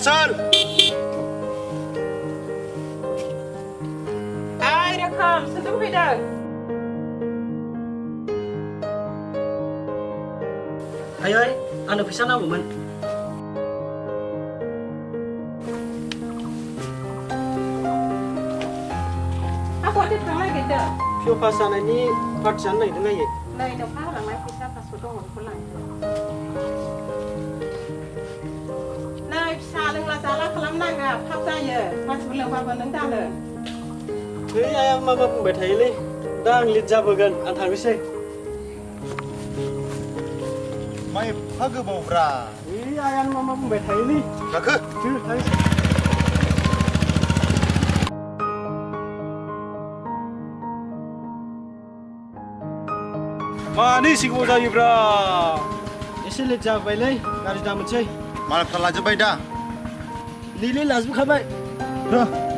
Faisal. Ai rekam, sedang beda. Ayo, anu bisa nama man. Aku ada tangan kita. Pio pasan ini part sana itu nggak ya? Nah, itu apa ramai kita pas sudah orang pulang. Nah, saling lah salah kelam naga, apa saja, masih belum apa nengah le. Hei ayam mama pembuat ini, dah ngeliat jabagan antar bisa. Mai pagi bau bra. Hei ayam mama pembuat ini, Kakak. cuy, hari. Mani sih mau jadi bra. Ese lihat jawab ini, garis dalam cai. Malah terlalu jauh dah. Lili lazim kabai. Bra.